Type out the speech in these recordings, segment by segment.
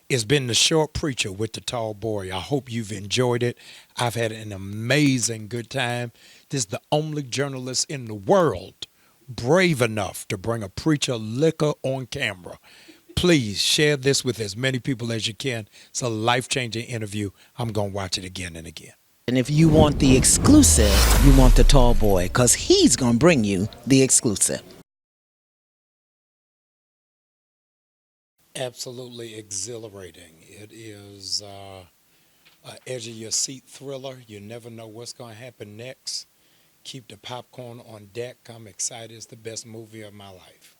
It's been the short preacher with the tall boy. I hope you've enjoyed it. I've had an amazing good time. This is the only journalist in the world brave enough to bring a preacher liquor on camera. Please share this with as many people as you can. It's a life-changing interview. I'm going to watch it again and again. And if you want the exclusive, you want the tall boy, because he's going to bring you the exclusive. Absolutely exhilarating. It is edge of your seat thriller. You never know what's going to happen next. Keep the popcorn on deck. I'm excited. It's the best movie of my life.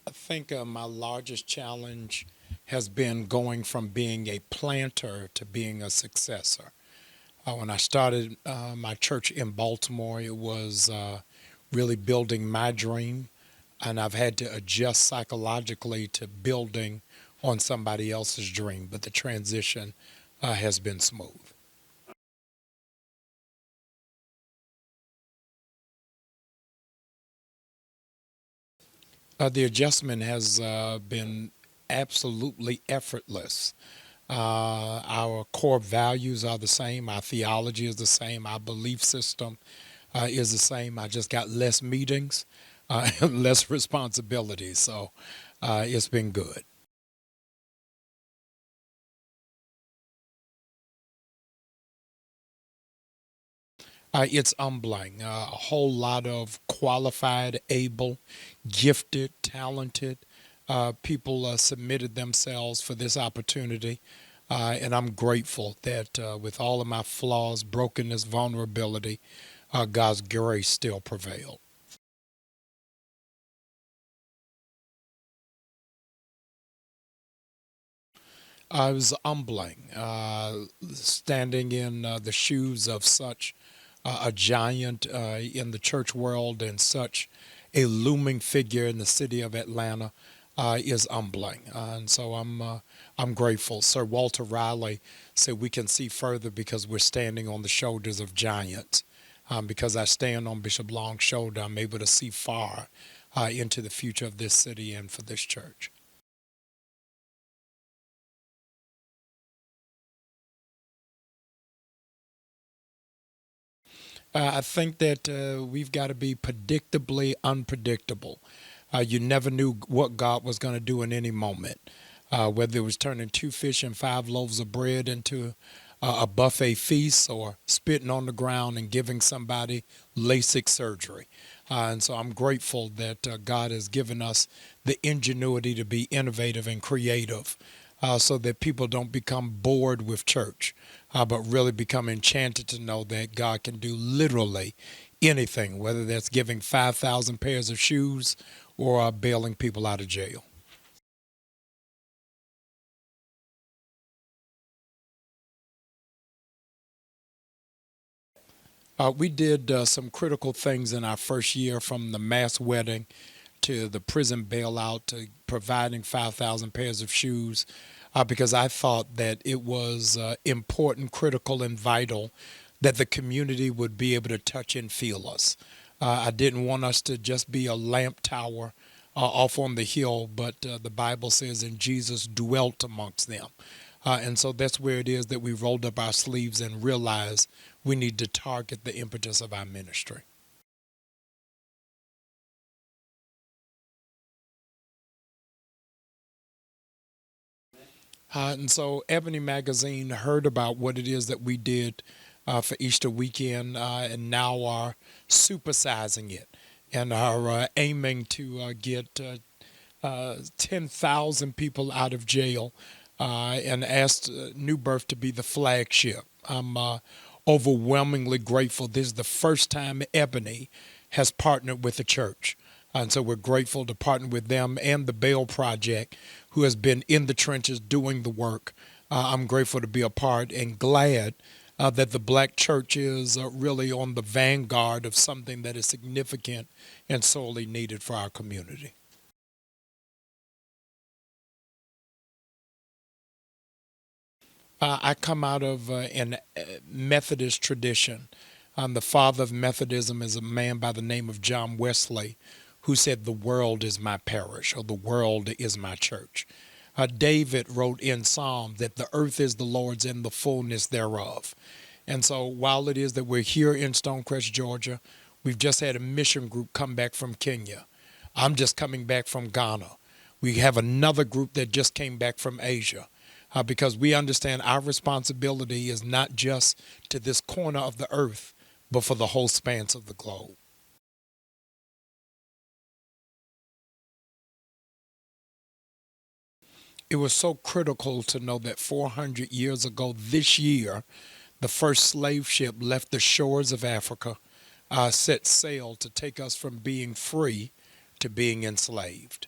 I think my largest challenge has been going from being a planter to being a successor. When I started my church in Baltimore, it was really building my dream, and I've had to adjust psychologically to building on somebody else's dream, but the transition has been smooth. The adjustment has been absolutely effortless. Our core values are the same. Our theology is the same. Our belief system is the same. I just got less meetings and less responsibilities. So it's been good. It's humbling. A whole lot of qualified, able, gifted, talented people submitted themselves for this opportunity. And I'm grateful that with all of my flaws, brokenness, vulnerability, God's grace still prevailed. I was humbling, standing in the shoes of such a giant in the church world and such a looming figure in the city of Atlanta is humbling. And so I'm grateful. Sir Walter Riley said we can see further because we're standing on the shoulders of giants. Because I stand on Bishop Long's shoulder, I'm able to see far into the future of this city and for this church. I think that we've got to be predictably unpredictable. You never knew what God was going to do in any moment, whether it was turning 2 fish and 5 loaves of bread into a buffet feast or spitting on the ground and giving somebody LASIK surgery. And so I'm grateful that God has given us the ingenuity to be innovative and creative so that people don't become bored with church, but really become enchanted to know that God can do literally anything, whether that's giving 5,000 pairs of shoes or bailing people out of jail. We did some critical things in our first year, from the mass wedding to the prison bailout to providing 5,000 pairs of shoes, because I thought that it was important, critical, and vital that the community would be able to touch and feel us. I didn't want us to just be a lamp tower off on the hill, but the Bible says, and Jesus dwelt amongst them. And so that's where it is that we rolled up our sleeves and realized we need to target the impetus of our ministry. And so Ebony magazine heard about what it is that we did for Easter weekend, and now are supersizing it and are aiming to get 10,000 people out of jail, and asked New Birth to be the flagship. I'm overwhelmingly grateful. This is the first time Ebony has partnered with the church. And so we're grateful to partner with them and the BailProject, who has been in the trenches doing the work. I'm grateful to be a part and glad that the black church is really on the vanguard of something that is significant and sorely needed for our community. I come out of an Methodist tradition. The father of Methodism is a man by the name of John Wesley, who said, "The world is my parish," or "The world is my church." David wrote in Psalm that the earth is the Lord's and the fullness thereof. And so while it is that we're here in Stonecrest, Georgia, we've just had a mission group come back from Kenya. I'm just coming back from Ghana. We have another group that just came back from Asia, because we understand our responsibility is not just to this corner of the earth, but for the whole span of the globe. It was so critical to know that 400 years ago this year, the first slave ship left the shores of Africa, set sail to take us from being free to being enslaved.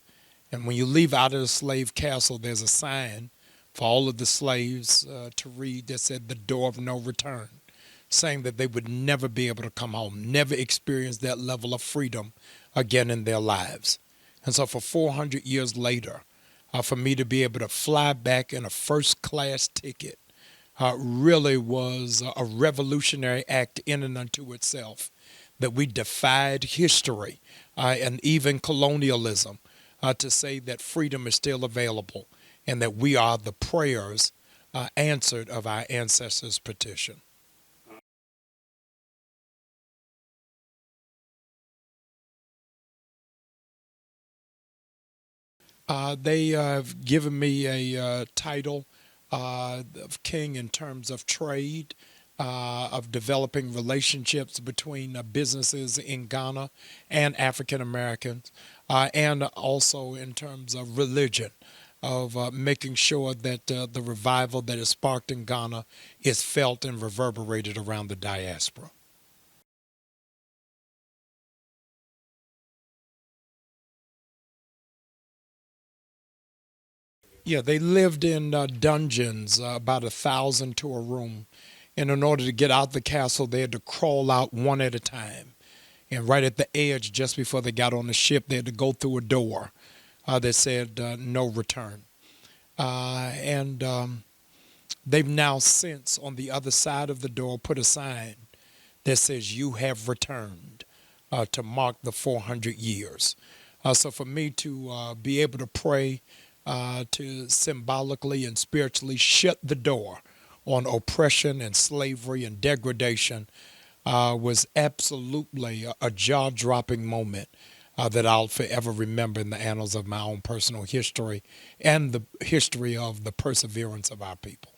And when you leave out of the slave castle, there's a sign for all of the slaves to read that said, "The door of no return," saying that they would never be able to come home, never experience that level of freedom again in their lives. And so for 400 years later, for me to be able to fly back in a first-class ticket really was a revolutionary act in and unto itself, that we defied history and even colonialism to say that freedom is still available and that we are the prayers answered of our ancestors' petition. They have given me a title of king in terms of trade, of developing relationships between businesses in Ghana and African Americans, and also in terms of religion, of making sure that the revival that is sparked in Ghana is felt and reverberated around the diaspora. Yeah, they lived in dungeons, about 1,000 to a room. And in order to get out the castle, they had to crawl out one at a time. And right at the edge, just before they got on the ship, they had to go through a door that said no return. And they've now since, on the other side of the door, put a sign that says, "You have returned," to mark the 400 years. So for me to be able to pray, to symbolically and spiritually shut the door on oppression and slavery and degradation was absolutely a jaw-dropping moment that I'll forever remember in the annals of my own personal history and the history of the perseverance of our people.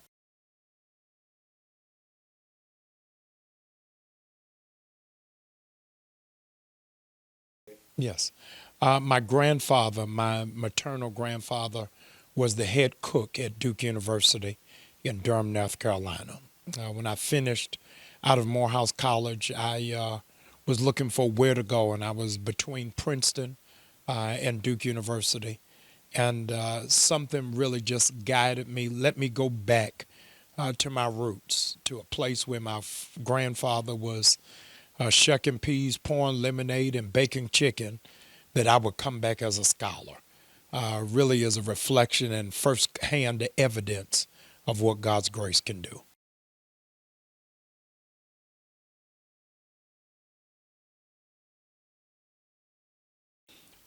Yes. My grandfather, my maternal grandfather, was the head cook at Duke University in Durham, North Carolina. When I finished out of Morehouse College, I was looking for where to go, and I was between Princeton and Duke University. And something really just guided me, let me go back to my roots, to a place where my grandfather was shucking peas, pouring lemonade, and baking chicken, that I would come back as a scholar, really as a reflection and first-hand evidence of what God's grace can do.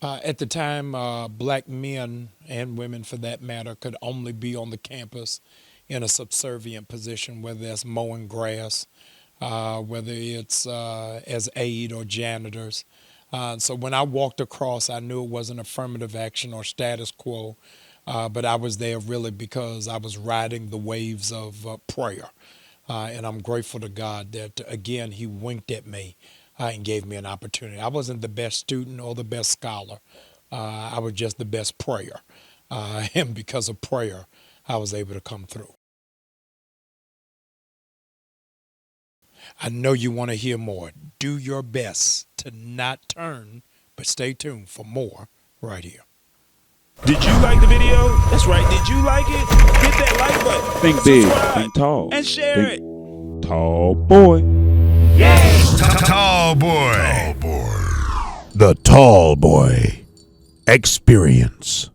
At the time, black men and women, for that matter, could only be on the campus in a subservient position, whether that's mowing grass, whether it's as aide or janitors. So when I walked across, I knew it wasn't affirmative action or status quo, but I was there really because I was riding the waves of prayer. And I'm grateful to God that, again, he winked at me and gave me an opportunity. I wasn't the best student or the best scholar. I was just the best prayer. And because of prayer, I was able to come through. I know you want to hear more. Do your best to not turn, but stay tuned for more right here. Did you like the video? That's right. Did you like it? Hit that like button. Think big, think tall. And share it. Tall boy. Tall boy. The Tall Boy Experience.